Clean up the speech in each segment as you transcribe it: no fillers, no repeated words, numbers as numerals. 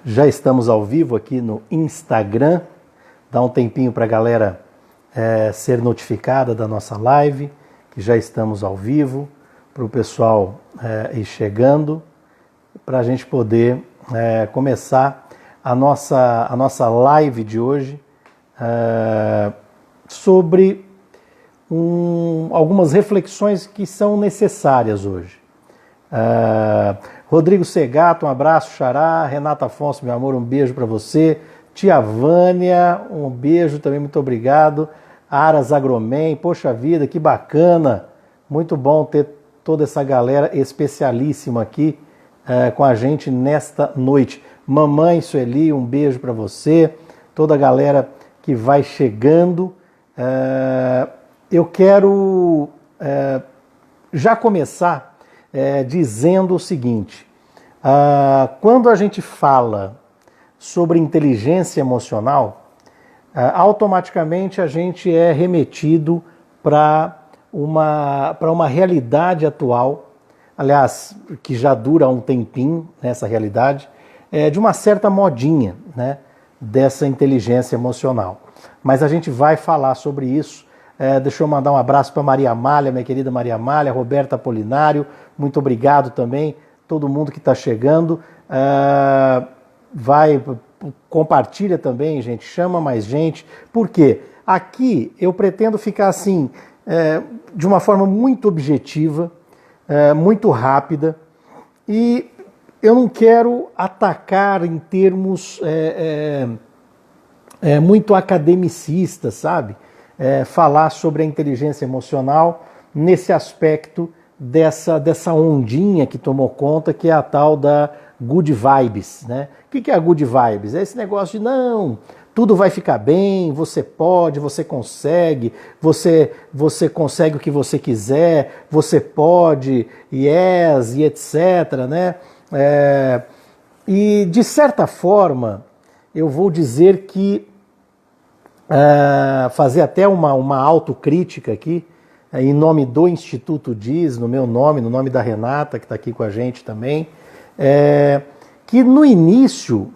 Já estamos ao vivo aqui no Instagram. Dá um tempinho para a galera ser notificada da nossa live, que já estamos ao vivo, para o pessoal ir chegando, para a gente poder começar a nossa live de hoje sobre algumas reflexões que são necessárias hoje. Rodrigo Segato, um abraço, Xará. Renata Afonso, meu amor, um beijo para você. Tia Vânia, um beijo também, muito obrigado. Aras Agromen, poxa vida, que bacana. Muito bom ter toda essa galera especialíssima aqui com a gente nesta noite. Mamãe Sueli, um beijo para você. Toda a galera que vai chegando. Eu quero já começar dizendo o seguinte: quando a gente fala sobre inteligência emocional, automaticamente a gente é remetido para uma realidade atual, aliás, que já dura um tempinho, nessa realidade, de uma certa modinha, né, dessa inteligência emocional. Mas a gente vai falar sobre isso. Deixa eu mandar um abraço para Maria Amália, minha querida Maria Amália, Roberta Apolinário, muito obrigado também, todo mundo que está chegando. Compartilha também, gente, chama mais gente, porque aqui eu pretendo ficar assim, de uma forma muito objetiva, muito rápida, e eu não quero atacar em termos muito academicistas, sabe? Falar sobre a inteligência emocional nesse aspecto dessa ondinha que tomou conta, que é a tal da good vibes, né? O que é a good vibes? É esse negócio de não, tudo vai ficar bem, você pode, você consegue o que você quiser, você pode, yes, e etc, né? E de certa forma, eu vou dizer que fazer até uma autocrítica aqui, em nome do Instituto Diz, no meu nome, no nome da Renata, que está aqui com a gente também, que no início,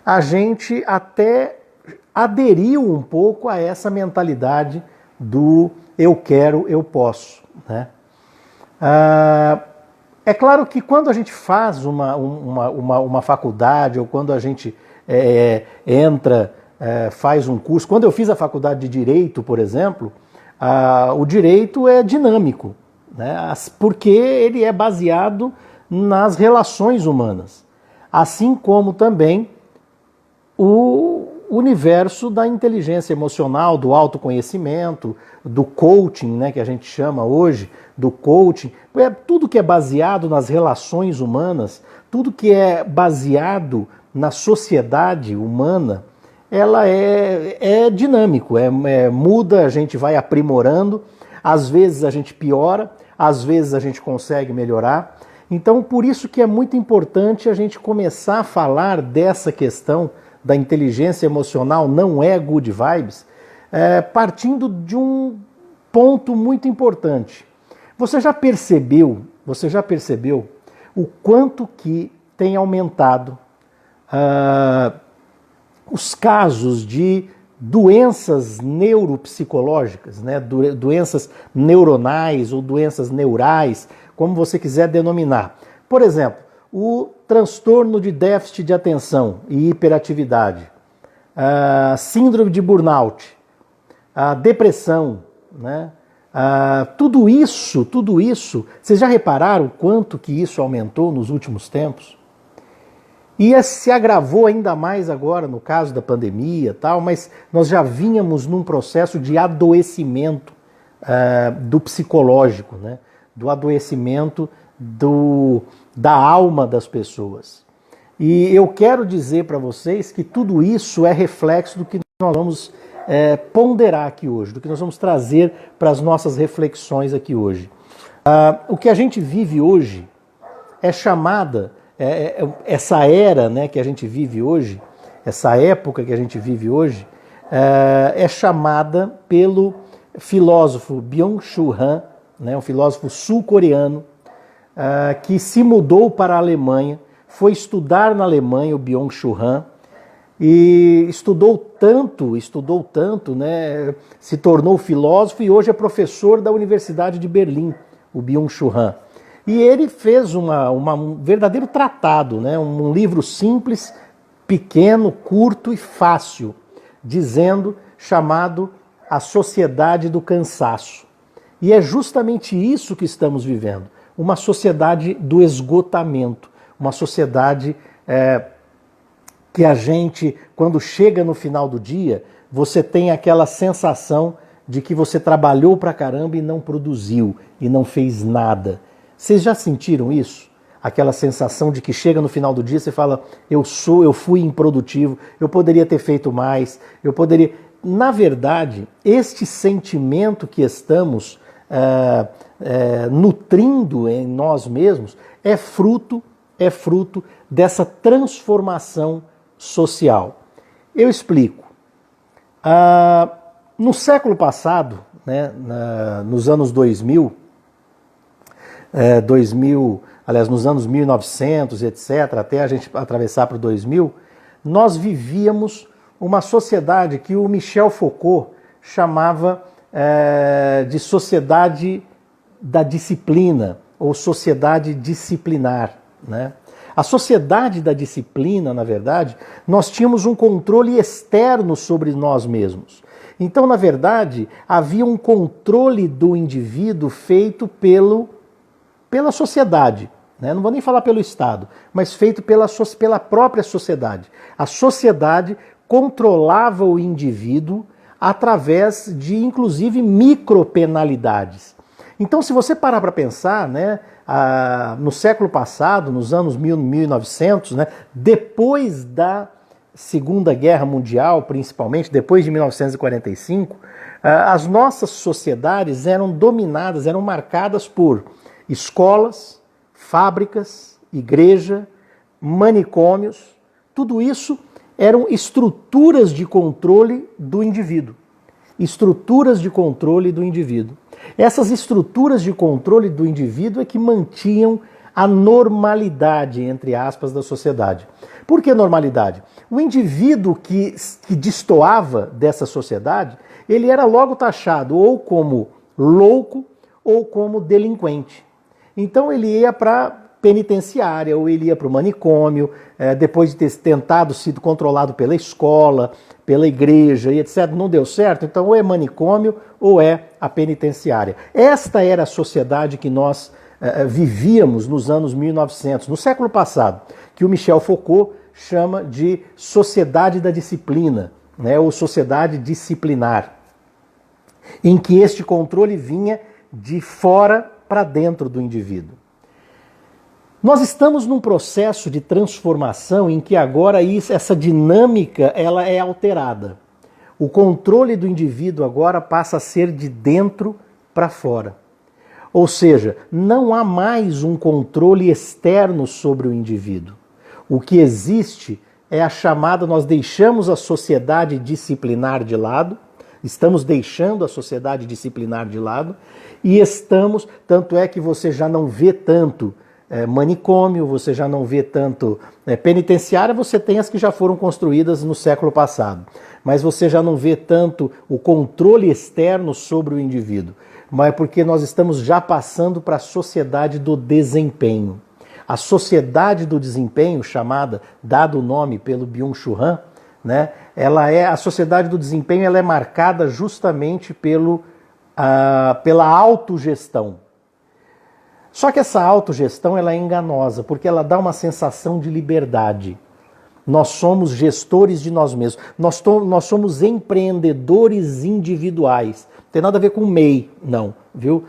a gente até aderiu um pouco a essa mentalidade do eu quero, eu posso, né? É claro que quando a gente faz uma faculdade, ou quando a gente entra, faz um curso. Quando eu fiz a faculdade de Direito, por exemplo, o direito é dinâmico, né? Porque ele é baseado nas relações humanas, assim como também o universo da inteligência emocional, do autoconhecimento, do coaching, né, que a gente chama hoje, do coaching. Tudo que é baseado nas relações humanas, tudo que é baseado na sociedade humana, ela é dinâmico, muda, a gente vai aprimorando, às vezes a gente piora, às vezes a gente consegue melhorar. Então, por isso que é muito importante a gente começar a falar dessa questão da inteligência emocional, não é good vibes, partindo de um ponto muito importante. Você já percebeu o quanto que tem aumentado os casos de doenças neuropsicológicas, né? Doenças neuronais ou doenças neurais, como você quiser denominar. Por exemplo, o transtorno de déficit de atenção e hiperatividade, síndrome de burnout, a depressão, né? Tudo isso, vocês já repararam o quanto que isso aumentou nos últimos tempos? E se agravou ainda mais agora no caso da pandemia, tal, mas nós já vínhamos num processo de adoecimento do psicológico, né? Do adoecimento da alma das pessoas. E eu quero dizer para vocês que tudo isso é reflexo do que nós vamos ponderar aqui hoje, do que nós vamos trazer para as nossas reflexões aqui hoje. O que a gente vive hoje é chamada... essa era, né, que a gente vive hoje, essa época que a gente vive hoje, é chamada pelo filósofo Byung-Chul Han, né, um filósofo sul-coreano, que se mudou para a Alemanha, foi estudar na Alemanha o Byung-Chul Han e estudou tanto, né, se tornou filósofo e hoje é professor da Universidade de Berlim, o Byung-Chul Han. E ele fez um verdadeiro tratado, né, um livro simples, pequeno, curto e fácil, chamado A Sociedade do Cansaço. E é justamente isso que estamos vivendo, uma sociedade do esgotamento, uma sociedade que a gente, quando chega no final do dia, você tem aquela sensação de que você trabalhou pra caramba e não produziu, e não fez nada. Vocês já sentiram isso? Aquela sensação de que chega no final do dia, você fala, eu fui improdutivo, eu poderia ter feito mais, eu poderia... Na verdade, este sentimento que estamos nutrindo em nós mesmos é fruto dessa transformação social. Eu explico. No século passado, né, nos anos 2000, nos anos 1900, etc., até a gente atravessar para o 2000, nós vivíamos uma sociedade que o Michel Foucault chamava de sociedade da disciplina, ou sociedade disciplinar, né? A sociedade da disciplina, na verdade, nós tínhamos um controle externo sobre nós mesmos. Então, na verdade, havia um controle do indivíduo feito pela sociedade, né? Não vou nem falar pelo Estado, mas feito pela própria sociedade. A sociedade controlava o indivíduo através de, inclusive, micropenalidades. Então, se você parar para pensar, né, no século passado, nos anos 1900, né, depois da Segunda Guerra Mundial, principalmente, depois de 1945, as nossas sociedades eram dominadas, eram marcadas por escolas, fábricas, igreja, manicômios. Tudo isso eram estruturas de controle do indivíduo. Estruturas de controle do indivíduo. Essas estruturas de controle do indivíduo é que mantinham a normalidade, entre aspas, da sociedade. Por que normalidade? O indivíduo que destoava dessa sociedade, ele era logo taxado ou como louco ou como delinquente. Então ele ia para penitenciária, ou ele ia para o manicômio, depois de ter tentado sido controlado pela escola, pela igreja e etc. Não deu certo, então ou é manicômio ou é a penitenciária. Esta era a sociedade que nós vivíamos nos anos 1900, no século passado, que o Michel Foucault chama de sociedade da disciplina, né, ou sociedade disciplinar, em que este controle vinha de fora para dentro do indivíduo. Nós estamos num processo de transformação em que agora essa dinâmica ela é alterada. O controle do indivíduo agora passa a ser de dentro para fora. Ou seja, não há mais um controle externo sobre o indivíduo. O que existe é a chamada, nós deixamos a sociedade disciplinar de lado, estamos deixando a sociedade disciplinar de lado e tanto é que você já não vê tanto manicômio, você já não vê tanto penitenciária, você tem as que já foram construídas no século passado, mas você já não vê tanto o controle externo sobre o indivíduo, mas é porque nós estamos já passando para a sociedade do desempenho. A sociedade do desempenho, dado o nome pelo Byung-Chul Han, né, a sociedade do desempenho ela é marcada justamente pela autogestão. Só que essa autogestão ela é enganosa, porque ela dá uma sensação de liberdade. Nós somos gestores de nós mesmos. Nós somos empreendedores individuais. Não tem nada a ver com MEI, não, viu?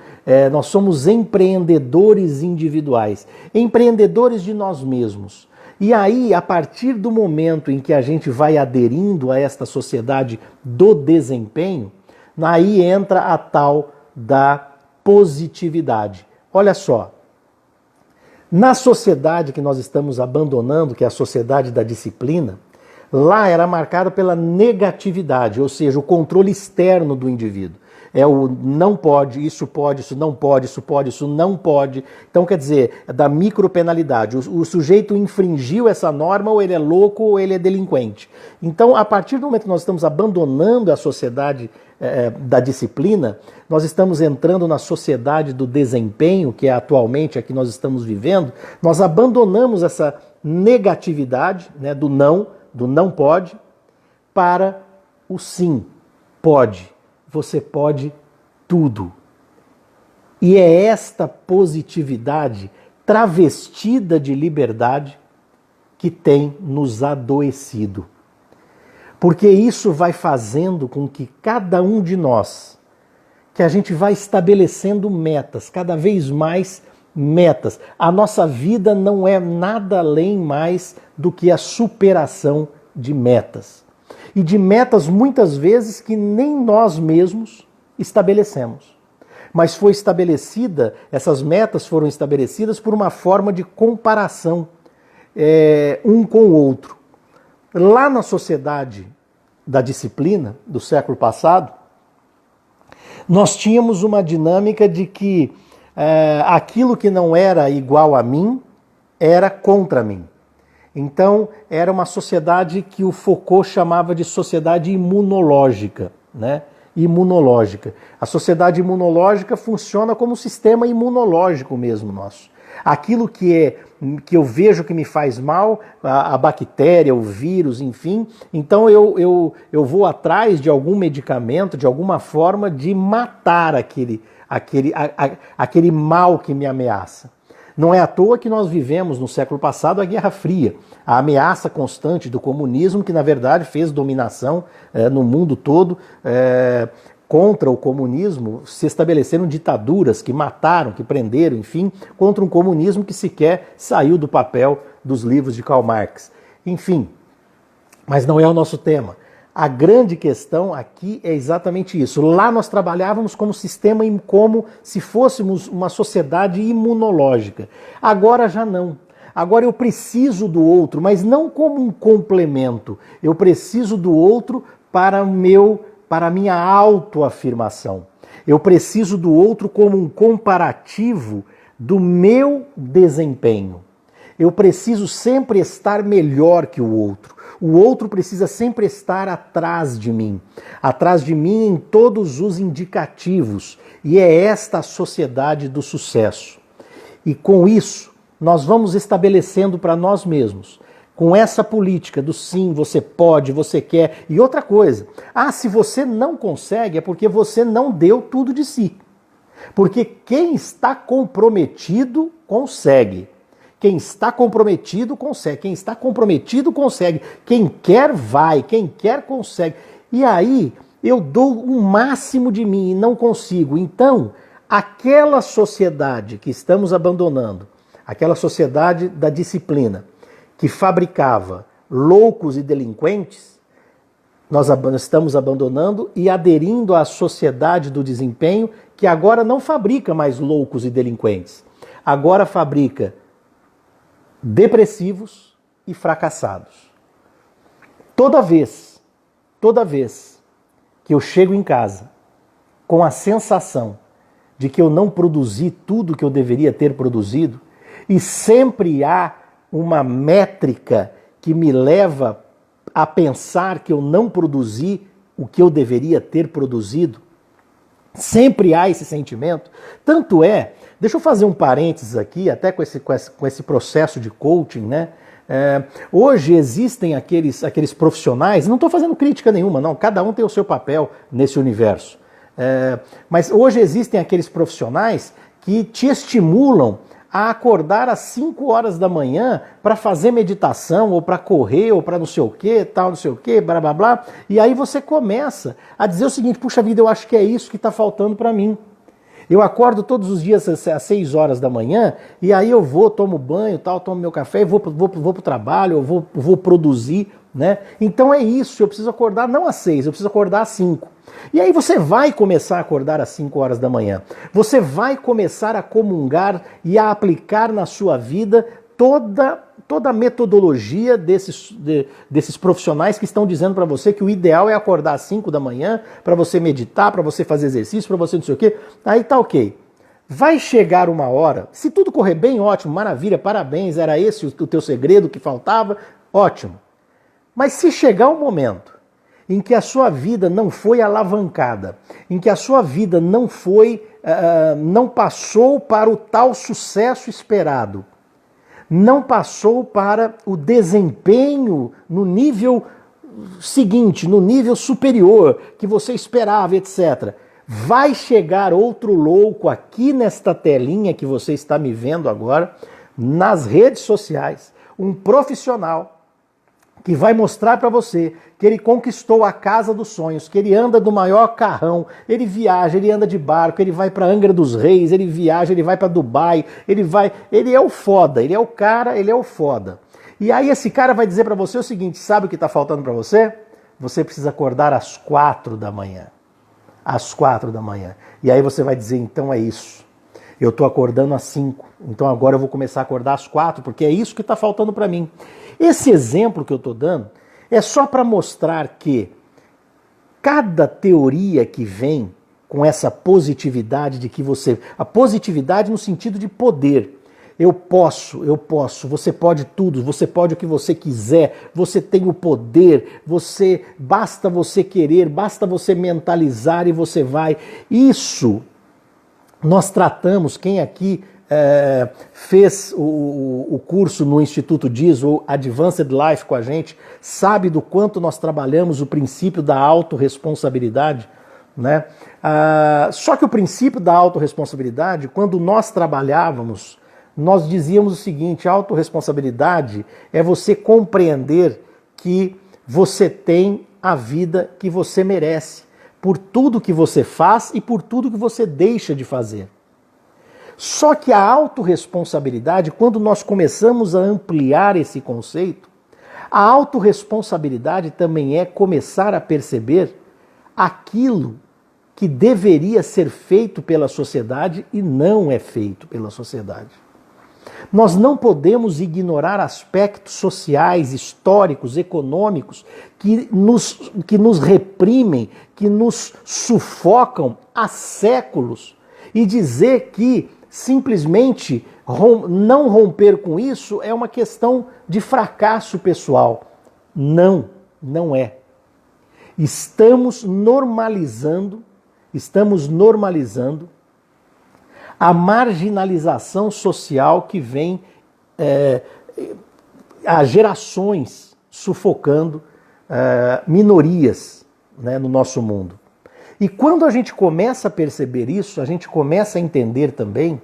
Nós somos empreendedores individuais. Empreendedores de nós mesmos. E aí, a partir do momento em que a gente vai aderindo a esta sociedade do desempenho, aí entra a tal da positividade. Olha só, na sociedade que nós estamos abandonando, que é a sociedade da disciplina, lá era marcada pela negatividade, ou seja, o controle externo do indivíduo. é o não pode, isso não pode, isso não pode. Então, quer dizer, da micropenalidade. O sujeito infringiu essa norma, ou ele é louco ou ele é delinquente. Então, a partir do momento que nós estamos abandonando a sociedade da disciplina, nós estamos entrando na sociedade do desempenho, que é atualmente a que nós estamos vivendo, nós abandonamos essa negatividade, né, do não pode, para o sim, pode. Você pode tudo. E é esta positividade travestida de liberdade que tem nos adoecido. Porque isso vai fazendo com que cada um de nós, que a gente vai estabelecendo metas, cada vez mais metas. A nossa vida não é nada além mais do que a superação de metas. E de metas muitas vezes que nem nós mesmos estabelecemos. Mas essas metas foram estabelecidas por uma forma de comparação um com o outro. Lá na sociedade da disciplina do século passado, nós tínhamos uma dinâmica de que aquilo que não era igual a mim era contra mim. Então, era uma sociedade que o Foucault chamava de sociedade imunológica, né? Imunológica. A sociedade imunológica funciona como um sistema imunológico mesmo nosso. Aquilo que eu vejo que me faz mal, a bactéria, o vírus, enfim, então eu vou atrás de algum medicamento, de alguma forma de matar aquele mal que me ameaça. Não é à toa que nós vivemos no século passado a Guerra Fria, a ameaça constante do comunismo, que na verdade fez dominação no mundo todo. Contra o comunismo se estabeleceram ditaduras que mataram, que prenderam, enfim, contra um comunismo que sequer saiu do papel dos livros de Karl Marx. Enfim, mas não é o nosso tema. A grande questão aqui é exatamente isso. Lá nós trabalhávamos como sistema, como se fôssemos uma sociedade imunológica. Agora já não. Agora eu preciso do outro, mas não como um complemento. Eu preciso do outro para a minha autoafirmação. Eu preciso do outro como um comparativo do meu desempenho. Eu preciso sempre estar melhor que o outro. O outro precisa sempre estar atrás de mim em todos os indicativos. E é esta a sociedade do sucesso. E com isso, nós vamos estabelecendo para nós mesmos, com essa política do sim, você pode, você quer. E outra coisa, se você não consegue é porque você não deu tudo de si. Porque quem está comprometido, consegue. Quem está comprometido, consegue. Quem está comprometido, consegue. Quem quer, vai. Quem quer, consegue. E aí, eu dou o máximo de mim e não consigo. Então, aquela sociedade que estamos abandonando, aquela sociedade da disciplina, que fabricava loucos e delinquentes, nós estamos abandonando e aderindo à sociedade do desempenho, que agora não fabrica mais loucos e delinquentes. Agora fabrica depressivos e fracassados. Toda vez que eu chego em casa com a sensação de que eu não produzi tudo que eu deveria ter produzido, e sempre há uma métrica que me leva a pensar que eu não produzi o que eu deveria ter produzido, sempre há esse sentimento. Tanto é, deixa eu fazer um parênteses aqui, até com esse processo de coaching, né? Hoje existem aqueles profissionais, não estou fazendo crítica nenhuma, não, cada um tem o seu papel nesse universo. Mas hoje existem aqueles profissionais que te estimulam a acordar às 5 horas da manhã para fazer meditação, ou para correr, ou para não sei o que, tal, não sei o que, blá blá blá. E aí você começa a dizer o seguinte: puxa vida, eu acho que é isso que está faltando para mim. Eu acordo todos os dias às 6 horas da manhã, e aí eu vou, tomo banho, tal, tomo meu café, e vou para o trabalho, eu vou produzir, né? Então é isso, eu preciso acordar não às 6, eu preciso acordar às 5. E aí você vai começar a acordar às 5 horas da manhã. Você vai começar a comungar e a aplicar na sua vida toda toda a metodologia desses profissionais que estão dizendo para você que o ideal é acordar às 5 da manhã para você meditar, para você fazer exercício, para você não sei o quê. Aí tá ok. Vai chegar uma hora, se tudo correr bem, ótimo, maravilha, parabéns, era esse o teu segredo que faltava, ótimo. Mas se chegar um momento em que a sua vida não foi alavancada, em que a sua vida não passou para o tal sucesso esperado, não passou para o desempenho no nível seguinte, no nível superior que você esperava, etc. Vai chegar outro louco aqui nesta telinha que você está me vendo agora, nas redes sociais, um profissional que vai mostrar para você que ele conquistou a casa dos sonhos, que ele anda do maior carrão, ele viaja, ele anda de barco, ele vai para Angra dos Reis, ele viaja, ele vai para Dubai, ele é o foda, ele é o cara, ele é o foda. E aí esse cara vai dizer para você o seguinte, sabe o que está faltando para você? Você precisa acordar às 4 da manhã. Às 4 da manhã. E aí você vai dizer, então é isso. Eu estou acordando às 5, então agora eu vou começar a acordar às 4, porque é isso que está faltando para mim. Esse exemplo que eu estou dando é só para mostrar que cada teoria que vem com essa positividade de que a positividade no sentido de poder. Eu posso, você pode tudo, você pode o que você quiser, você tem o poder, basta você querer, basta você mentalizar e você vai. Isso nós tratamos, quem aqui fez o curso no Instituto Diz, ou Advanced Life com a gente, sabe do quanto nós trabalhamos o princípio da autorresponsabilidade, né? Só que o princípio da autorresponsabilidade, quando nós trabalhávamos, nós dizíamos o seguinte, a autorresponsabilidade é você compreender que você tem a vida que você merece, por tudo que você faz e por tudo que você deixa de fazer. Só que a autorresponsabilidade, quando nós começamos a ampliar esse conceito, a autorresponsabilidade também é começar a perceber aquilo que deveria ser feito pela sociedade e não é feito pela sociedade. Nós não podemos ignorar aspectos sociais, históricos, econômicos que nos reprimem, que nos sufocam há séculos e dizer que simplesmente não romper com isso é uma questão de fracasso pessoal. Não, não é. Estamos normalizando a marginalização social que vem há gerações sufocando minorias, né, no nosso mundo. E quando a gente começa a perceber isso, a gente começa a entender também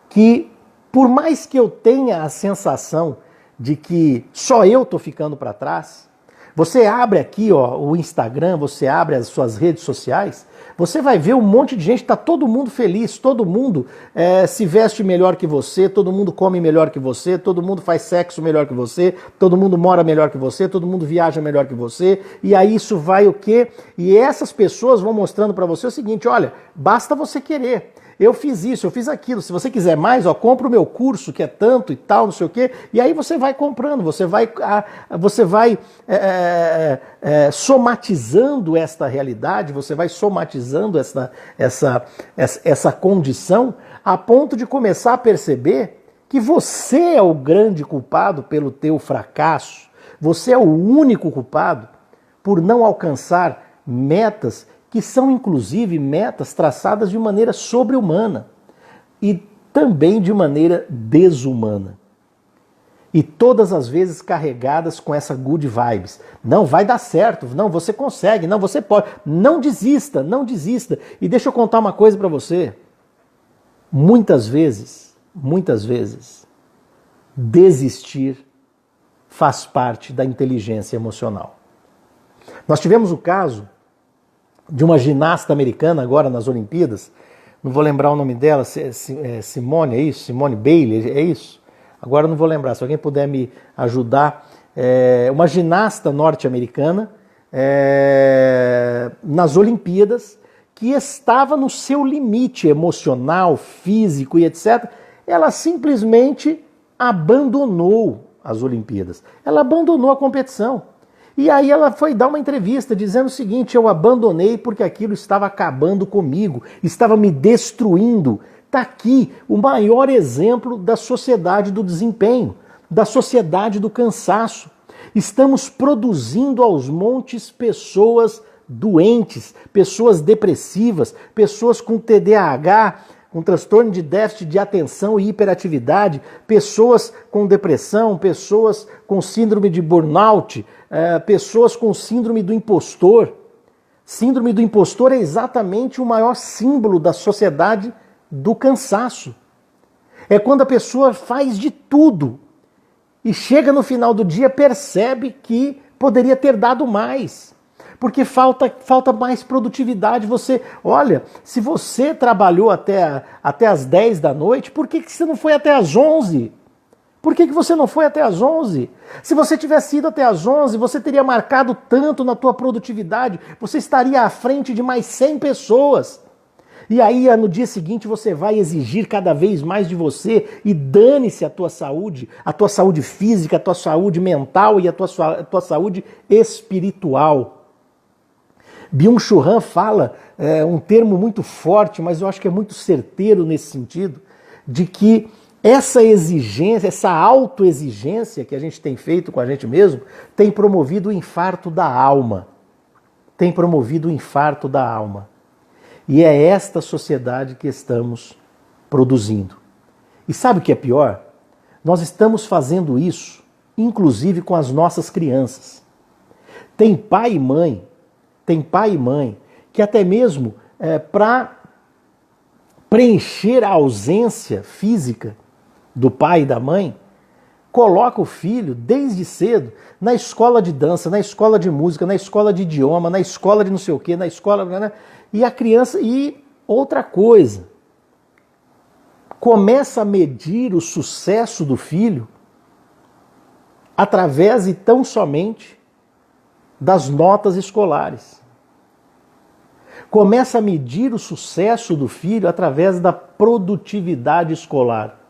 que, por mais que eu tenha a sensação de que só eu estou ficando para trás, você abre aqui o Instagram, você abre as suas redes sociais, você vai ver um monte de gente, está todo mundo feliz, todo mundo se veste melhor que você, todo mundo come melhor que você, todo mundo faz sexo melhor que você, todo mundo mora melhor que você, todo mundo viaja melhor que você, e aí isso vai o quê? E essas pessoas vão mostrando para você o seguinte, olha, basta você querer. Eu fiz isso, eu fiz aquilo. Se você quiser mais, compra o meu curso, que é tanto e tal, não sei o quê. E aí você vai comprando, você vai somatizando esta realidade, você vai somatizando essa condição, a ponto de começar a perceber que você é o grande culpado pelo teu fracasso. Você é o único culpado por não alcançar metas que são inclusive metas traçadas de maneira sobre-humana e também de maneira desumana. E todas as vezes carregadas com essa good vibes. Não, vai dar certo, não, você consegue, não, você pode. Não desista, não desista. E deixa eu contar uma coisa para você. Muitas vezes, desistir faz parte da inteligência emocional. Nós tivemos o caso de uma ginasta americana agora nas Olimpíadas, não vou lembrar o nome dela, Simone, é isso? Simone Bailey, é isso? Agora não vou lembrar, se alguém puder me ajudar. Uma ginasta norte-americana nas Olimpíadas, que estava no seu limite emocional, físico e etc. Ela simplesmente abandonou as Olimpíadas. Ela abandonou a competição. E aí ela foi dar uma entrevista dizendo o seguinte: eu abandonei porque aquilo estava acabando comigo, estava me destruindo. Está aqui o maior exemplo da sociedade do desempenho, da sociedade do cansaço. Estamos produzindo aos montes pessoas doentes, pessoas depressivas, pessoas com TDAH, com transtorno de déficit de atenção e hiperatividade, pessoas com depressão, pessoas com síndrome de burnout, pessoas com síndrome do impostor. Síndrome do impostor é exatamente o maior símbolo da sociedade do cansaço. É quando a pessoa faz de tudo e chega no final do dia, percebe que poderia ter dado mais. Porque falta mais produtividade. Olha, se você trabalhou até as 10 da noite, por que você não foi até as 11? Por que você não foi até as 11? Se você tivesse ido até as 11, você teria marcado tanto na tua produtividade, você estaria à frente de mais 100 pessoas. E aí, no dia seguinte, você vai exigir cada vez mais de você e dane-se a tua saúde física, a tua saúde mental e a tua saúde espiritual. Byung-Chul Han fala um termo muito forte, mas eu acho que é muito certeiro nesse sentido, de que essa exigência, essa autoexigência que a gente tem feito com a gente mesmo, tem promovido o infarto da alma. Tem promovido o infarto da alma. E é esta sociedade que estamos produzindo. E sabe o que é pior? Nós estamos fazendo isso, inclusive com as nossas crianças. Tem pai e mãe que até mesmo para preencher a ausência física do pai e da mãe, coloca o filho desde cedo na escola de dança, na escola de música, na escola de idioma, na escola de não sei o quê, na escola... Né? E a criança... E outra coisa, começa a medir o sucesso do filho através e tão somente das notas escolares. Começa a medir o sucesso do filho através da produtividade escolar.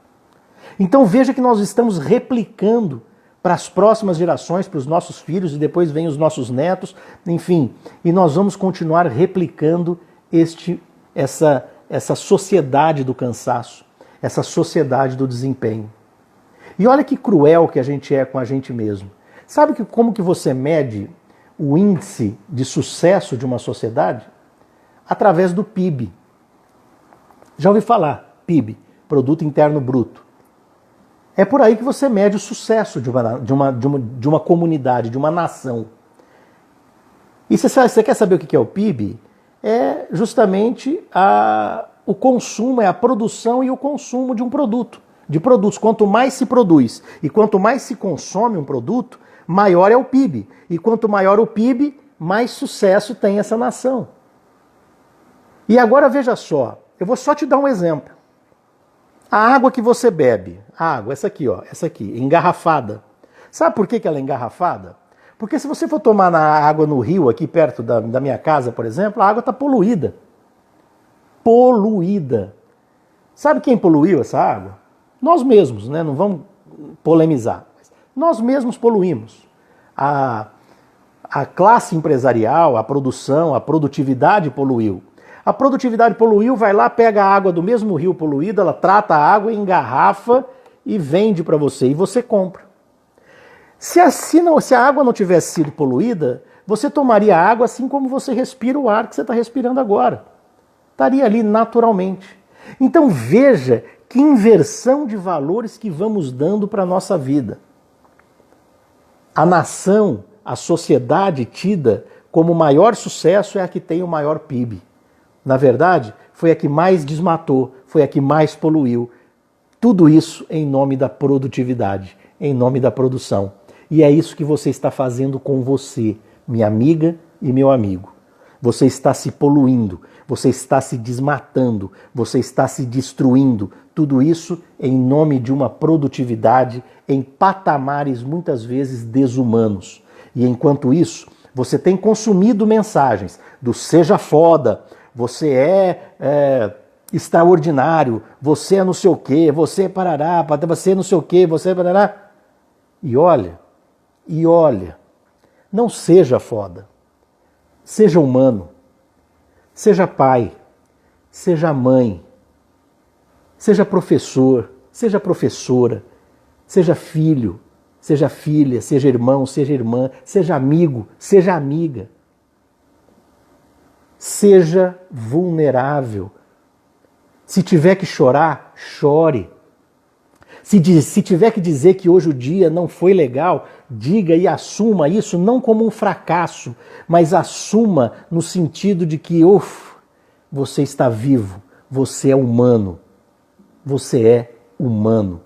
Então veja que nós estamos replicando para as próximas gerações, para os nossos filhos, e depois vem os nossos netos, enfim, e nós vamos continuar replicando essa sociedade do cansaço, essa sociedade do desempenho. E olha que cruel que a gente é com a gente mesmo. Sabe como que você mede o índice de sucesso de uma sociedade? Através do PIB. Já ouvi falar, PIB, Produto Interno Bruto. É por aí que você mede o sucesso de uma comunidade, de uma nação. E você quer saber o que é o PIB? É justamente o consumo, é a produção e o consumo de um produto. De produtos. Quanto mais se produz e quanto mais se consome um produto, maior é o PIB. E quanto maior o PIB, mais sucesso tem essa nação. E agora veja só, eu vou só te dar um exemplo. A água que você bebe, a água, essa aqui, engarrafada. Sabe por que ela é engarrafada? Porque se você for tomar água no rio, aqui perto da minha casa, por exemplo, a água está poluída. Poluída. Sabe quem poluiu essa água? Nós mesmos, né? Não vamos polemizar. Nós mesmos poluímos. A classe empresarial, a produção, a produtividade poluiu. A produtividade poluiu, vai lá, pega a água do mesmo rio poluído, ela trata a água, engarrafa e vende para você. E você compra. Se a água não tivesse sido poluída, você tomaria água assim como você respira o ar que você está respirando agora. Estaria ali naturalmente. Então veja que inversão de valores que vamos dando para a nossa vida. A nação, a sociedade tida como o maior sucesso é a que tem o maior PIB. Na verdade, foi a que mais desmatou, foi a que mais poluiu. Tudo isso em nome da produtividade, em nome da produção. E é isso que você está fazendo com você, minha amiga e meu amigo. Você está se poluindo, você está se desmatando, você está se destruindo. Tudo isso em nome de uma produtividade em patamares muitas vezes desumanos. E enquanto isso, você tem consumido mensagens do seja foda, você é extraordinário, você é não sei o quê, você é parará, você é não sei o quê, você é parará. E olha, não seja foda. Seja humano. Seja pai. Seja mãe. Seja professor. Seja professora. Seja filho. Seja filha. Seja irmão. Seja irmã. Seja amigo. Seja amiga. Seja vulnerável. Se tiver que chorar, chore. Se tiver que dizer que hoje o dia não foi legal, diga e assuma isso não como um fracasso, mas assuma no sentido de que, você está vivo, você é humano. Você é humano.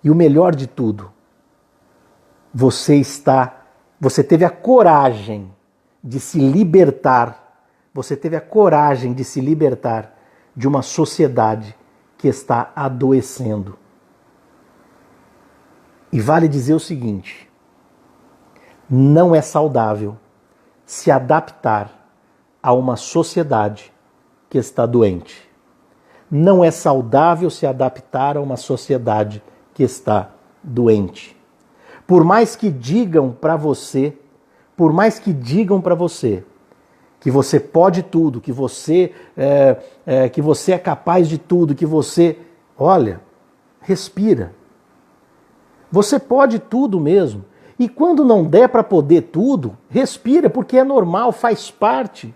E o melhor de tudo, você teve a coragem de se libertar, você teve a coragem de se libertar de uma sociedade que está adoecendo. E vale dizer o seguinte: não é saudável se adaptar a uma sociedade que está doente. Não é saudável se adaptar a uma sociedade que está doente. Por mais que digam para você que você pode tudo, que você é capaz de tudo, olha, respira. Você pode tudo mesmo. E quando não der para poder tudo, respira, porque é normal, faz parte.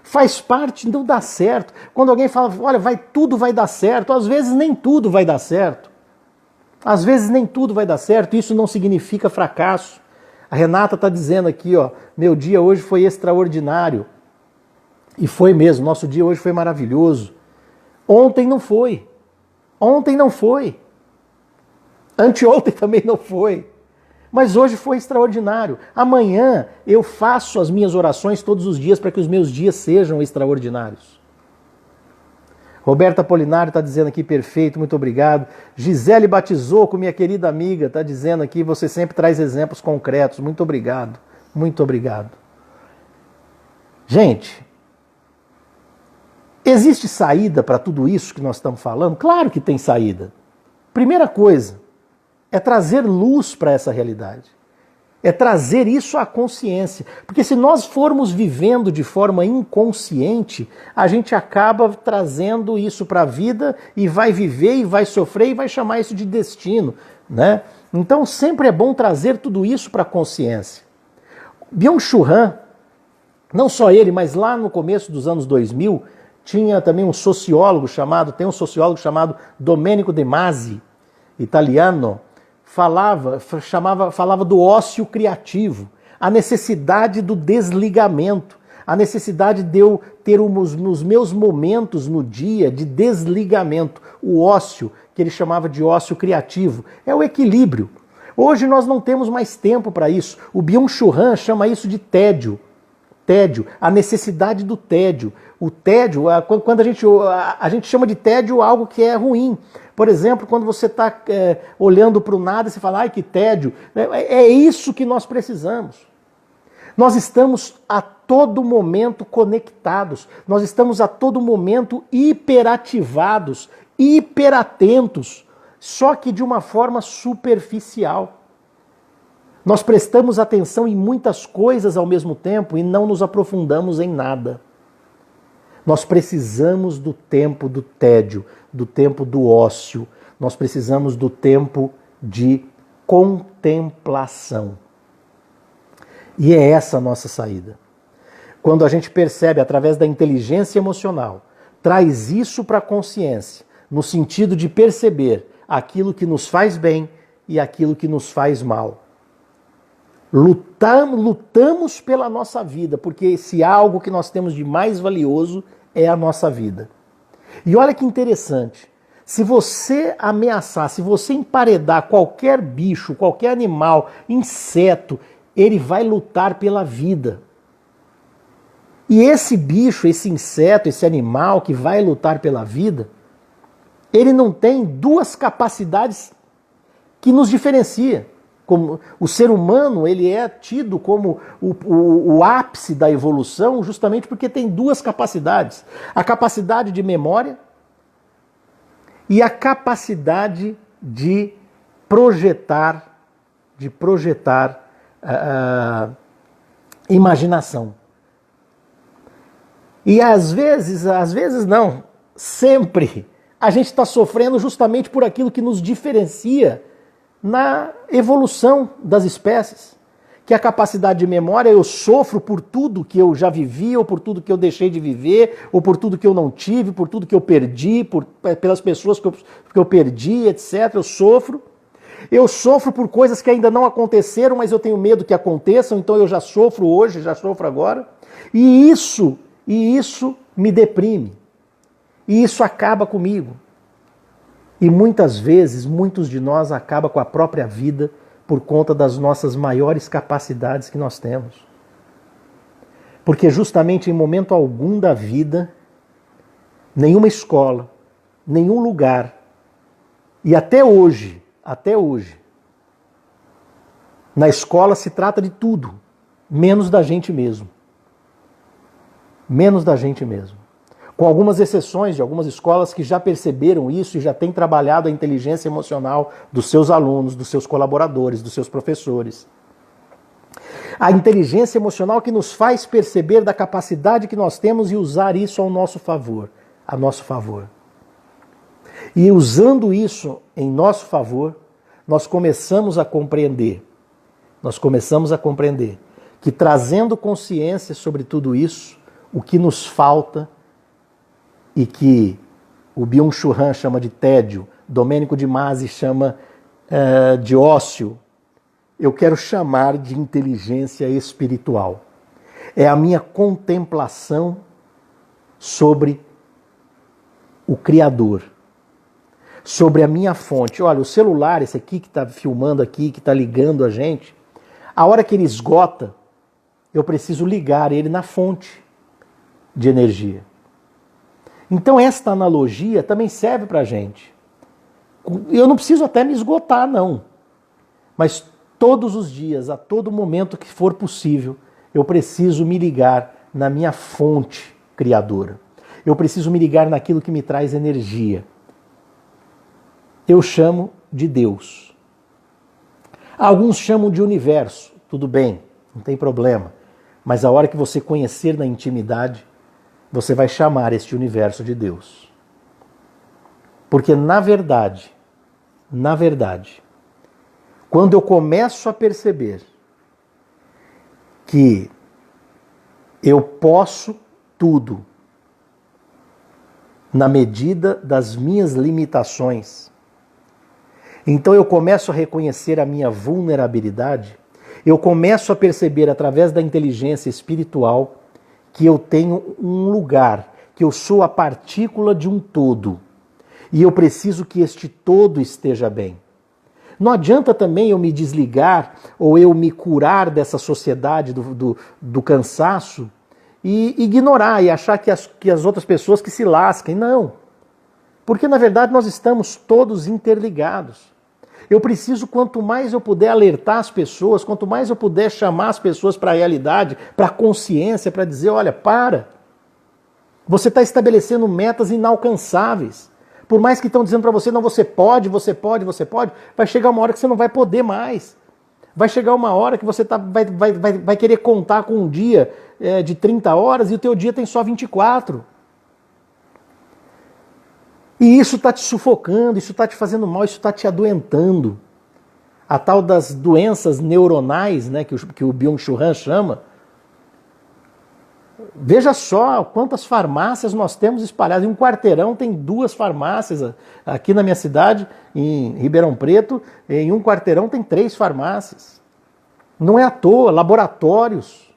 Faz parte, não dá certo. Quando alguém fala, olha, tudo vai dar certo, às vezes nem tudo vai dar certo. Às vezes nem tudo vai dar certo, isso não significa fracasso. A Renata está dizendo aqui, meu dia hoje foi extraordinário. E foi mesmo, nosso dia hoje foi maravilhoso. Ontem não foi. Anteontem também não foi. Mas hoje foi extraordinário. Amanhã eu faço as minhas orações todos os dias para que os meus dias sejam extraordinários. Roberta Apolinário está dizendo aqui, perfeito, muito obrigado. Gisele Batizocco, minha querida amiga, está dizendo aqui, você sempre traz exemplos concretos. Muito obrigado, muito obrigado. Gente, existe saída para tudo isso que nós estamos falando? Claro que tem saída. Primeira coisa, é trazer luz para essa realidade. É trazer isso à consciência. Porque se nós formos vivendo de forma inconsciente, a gente acaba trazendo isso para a vida e vai viver e vai sofrer e vai chamar isso de destino, né? Então sempre é bom trazer tudo isso para a consciência. Byung-Chul Han, não só ele, mas lá no começo dos anos 2000, tinha também um sociólogo chamado Domenico De Masi, italiano, falava do ócio criativo, a necessidade do desligamento, a necessidade de eu ter nos meus momentos no dia de desligamento, o ócio, que ele chamava de ócio criativo, é o equilíbrio. Hoje nós não temos mais tempo para isso. O Byung-Chul Han chama isso de tédio. Tédio, a necessidade do tédio. O tédio, quando a gente chama de tédio algo que é ruim. Por exemplo, quando você está olhando para o nada e você fala, ai que tédio. É isso que nós precisamos. Nós estamos a todo momento conectados. Nós estamos a todo momento hiperativados, hiperatentos, só que de uma forma superficial. Nós prestamos atenção em muitas coisas ao mesmo tempo e não nos aprofundamos em nada. Nós precisamos do tempo do tédio, do tempo do ócio. Nós precisamos do tempo de contemplação. E é essa a nossa saída. Quando a gente percebe através da inteligência emocional, traz isso para a consciência, no sentido de perceber aquilo que nos faz bem e aquilo que nos faz mal. Lutamos pela nossa vida, porque se há algo que nós temos de mais valioso é a nossa vida. E olha que interessante, se você ameaçar, se você emparedar qualquer bicho, qualquer animal, inseto, ele vai lutar pela vida. E esse bicho, esse inseto, esse animal que vai lutar pela vida, ele não tem duas capacidades que nos diferenciam. Como o ser humano, ele é tido como o ápice da evolução justamente porque tem duas capacidades. A capacidade de memória e a capacidade de projetar de projetar imaginação. E às vezes não, sempre, a gente está sofrendo justamente por aquilo que nos diferencia na evolução das espécies. Que a capacidade de memória, eu sofro por tudo que eu já vivi, ou por tudo que eu deixei de viver, ou por tudo que eu não tive, por tudo que eu perdi, pelas pessoas que eu perdi, etc. Eu sofro. Eu sofro por coisas que ainda não aconteceram, mas eu tenho medo que aconteçam, então eu já sofro hoje, já sofro agora. E isso me deprime. E isso acaba comigo. E muitas vezes, muitos de nós acabam com a própria vida por conta das nossas maiores capacidades que nós temos. Porque justamente em momento algum da vida, nenhuma escola, nenhum lugar, e até hoje, na escola se trata de tudo, menos da gente mesmo. Menos da gente mesmo. Com algumas exceções de algumas escolas que já perceberam isso e já têm trabalhado a inteligência emocional dos seus alunos, dos seus colaboradores, dos seus professores. A inteligência emocional que nos faz perceber da capacidade que nós temos e usar isso ao nosso favor, a nosso favor. E usando isso em nosso favor, nós começamos a compreender que trazendo consciência sobre tudo isso, o que nos falta e que o Byung-Chul Han chama de tédio, Domênico de Masi chama de ócio, eu quero chamar de inteligência espiritual. É a minha contemplação sobre o Criador, sobre a minha fonte. Olha, o celular, esse aqui que está filmando aqui, que está ligando a gente, a hora que ele esgota, eu preciso ligar ele na fonte de energia. Então esta analogia também serve para a gente. Eu não preciso até me esgotar, não. Mas todos os dias, a todo momento que for possível, eu preciso me ligar na minha fonte criadora. Eu preciso me ligar naquilo que me traz energia. Eu chamo de Deus. Alguns chamam de universo. Tudo bem, não tem problema. Mas a hora que você conhecer na intimidade, você vai chamar este universo de Deus. Porque na verdade, quando eu começo a perceber que eu posso tudo na medida das minhas limitações, então eu começo a reconhecer a minha vulnerabilidade, eu começo a perceber através da inteligência espiritual que eu tenho um lugar, que eu sou a partícula de um todo. E eu preciso que este todo esteja bem. Não adianta também eu me desligar ou eu me curar dessa sociedade do cansaço e ignorar e achar que as outras pessoas que se lasquem. Não. Porque na verdade nós estamos todos interligados. Eu preciso, quanto mais eu puder alertar as pessoas, quanto mais eu puder chamar as pessoas para a realidade, para a consciência, para dizer, olha, para. Você está estabelecendo metas inalcançáveis. Por mais que estão dizendo para você, não, você pode, vai chegar uma hora que você não vai poder mais. Vai chegar uma hora que você vai querer contar com um dia de 30 horas e o teu dia tem só 24. E isso está te sufocando, isso está te fazendo mal, isso está te adoentando. A tal das doenças neuronais, né, que o Byung-Chul Han chama. Veja só quantas farmácias nós temos espalhadas. Em um quarteirão tem 2 farmácias. Aqui na minha cidade, em Ribeirão Preto, em um quarteirão tem 3 farmácias. Não é à toa, laboratórios.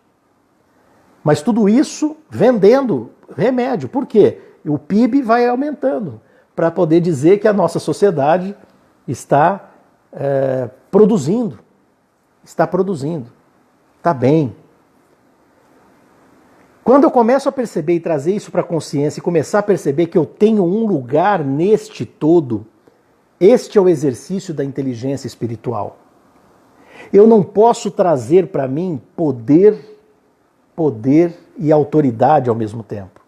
Mas tudo isso vendendo remédio. Por quê? O PIB vai aumentando para poder dizer que a nossa sociedade está produzindo. Está produzindo. Está bem. Quando eu começo a perceber e trazer isso para a consciência e começar a perceber que eu tenho um lugar neste todo, este é o exercício da inteligência espiritual. Eu não posso trazer para mim poder e autoridade ao mesmo tempo.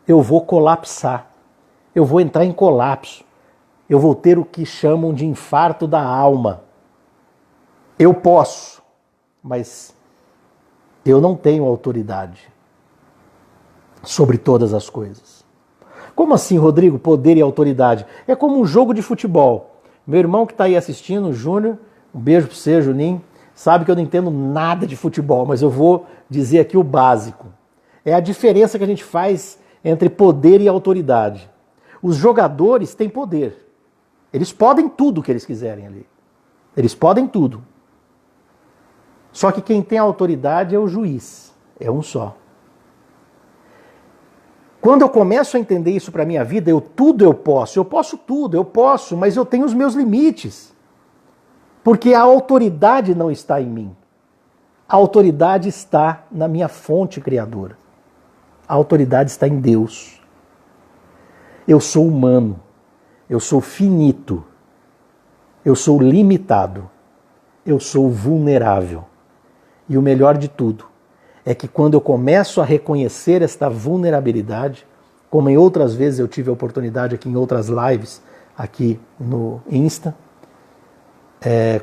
Eu vou colapsar. Eu vou entrar em colapso. Eu vou ter o que chamam de infarto da alma. Eu posso, mas eu não tenho autoridade sobre todas as coisas. Como assim, Rodrigo, poder e autoridade? É como um jogo de futebol. Meu irmão que está aí assistindo, Júnior, um beijo para você, Juninho, sabe que eu não entendo nada de futebol, mas eu vou dizer aqui o básico. É a diferença que a gente faz entre poder e autoridade. Os jogadores têm poder. Eles podem tudo o que eles quiserem ali. Eles podem tudo. Só que quem tem autoridade é o juiz. É um só. Quando eu começo a entender isso para a minha vida, eu posso tudo, mas eu tenho os meus limites. Porque a autoridade não está em mim. A autoridade está na minha fonte criadora. A autoridade está em Deus. Eu sou humano, eu sou finito, eu sou limitado, eu sou vulnerável. E o melhor de tudo é que quando eu começo a reconhecer esta vulnerabilidade, como em outras vezes eu tive a oportunidade aqui em outras lives, aqui no Insta,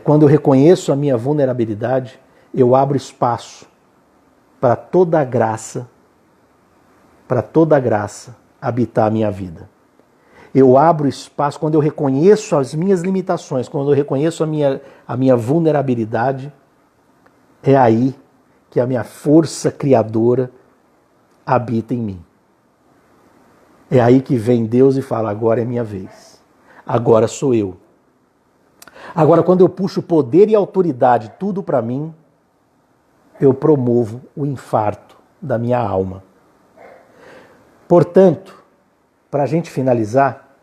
quando eu reconheço a minha vulnerabilidade, eu abro espaço para toda a graça habitar a minha vida. Eu abro espaço, quando eu reconheço as minhas limitações, quando eu reconheço a minha vulnerabilidade, é aí que a minha força criadora habita em mim. É aí que vem Deus e fala, agora é minha vez. Agora sou eu. Agora, quando eu puxo poder e autoridade tudo para mim, eu promovo o infarto da minha alma. Portanto, para a gente finalizar,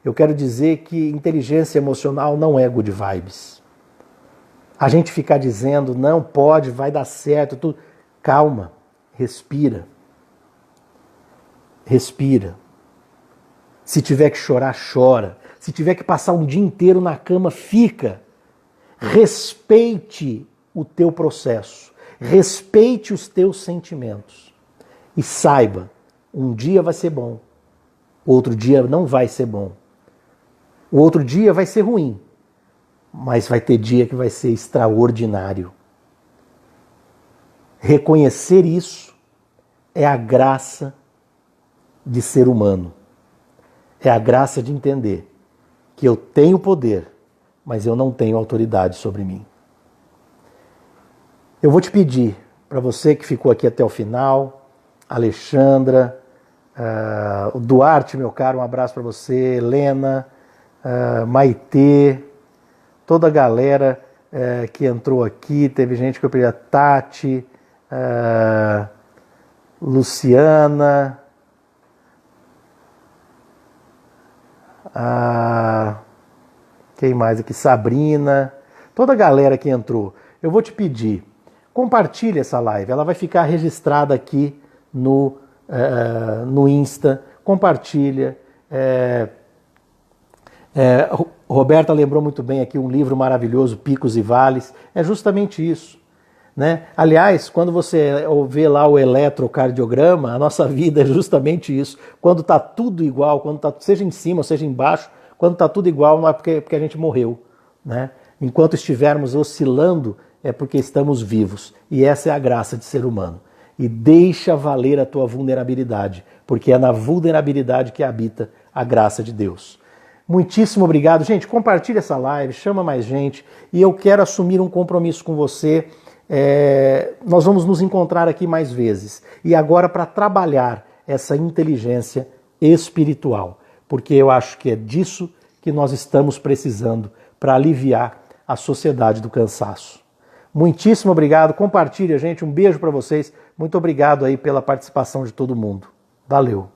eu quero dizer que inteligência emocional não é good vibes. A gente ficar dizendo, não pode, vai dar certo, tudo. Calma, respira. Respira. Se tiver que chorar, chora. Se tiver que passar um dia inteiro na cama, fica. Respeite o teu processo. Respeite os teus sentimentos. E saiba, um dia vai ser bom. Outro dia não vai ser bom. O outro dia vai ser ruim. Mas vai ter dia que vai ser extraordinário. Reconhecer isso é a graça de ser humano. É a graça de entender que eu tenho poder, mas eu não tenho autoridade sobre mim. Eu vou te pedir, para você que ficou aqui até o final, Alexandra, o Duarte, meu caro, um abraço para você, Helena, Maitê, toda a galera que entrou aqui, teve gente que eu pedi, a Tati, Luciana, quem mais aqui? Sabrina, toda a galera que entrou. Eu vou te pedir, compartilhe essa live, ela vai ficar registrada aqui no Insta, compartilha. Roberta lembrou muito bem aqui um livro maravilhoso, Picos e Vales, é justamente isso. Né? Aliás, quando você vê lá o eletrocardiograma, a nossa vida é justamente isso. Quando está tudo igual, seja em cima ou seja embaixo, quando está tudo igual não é porque a gente morreu. Né? Enquanto estivermos oscilando, é porque estamos vivos. E essa é a graça de ser humano. E deixa valer a tua vulnerabilidade, porque é na vulnerabilidade que habita a graça de Deus. Muitíssimo obrigado. Gente, compartilha essa live, chama mais gente. E eu quero assumir um compromisso com você. Nós vamos nos encontrar aqui mais vezes. E agora para trabalhar essa inteligência espiritual. Porque eu acho que é disso que nós estamos precisando para aliviar a sociedade do cansaço. Muitíssimo obrigado. Compartilha, gente. Um beijo para vocês. Muito obrigado aí pela participação de todo mundo. Valeu.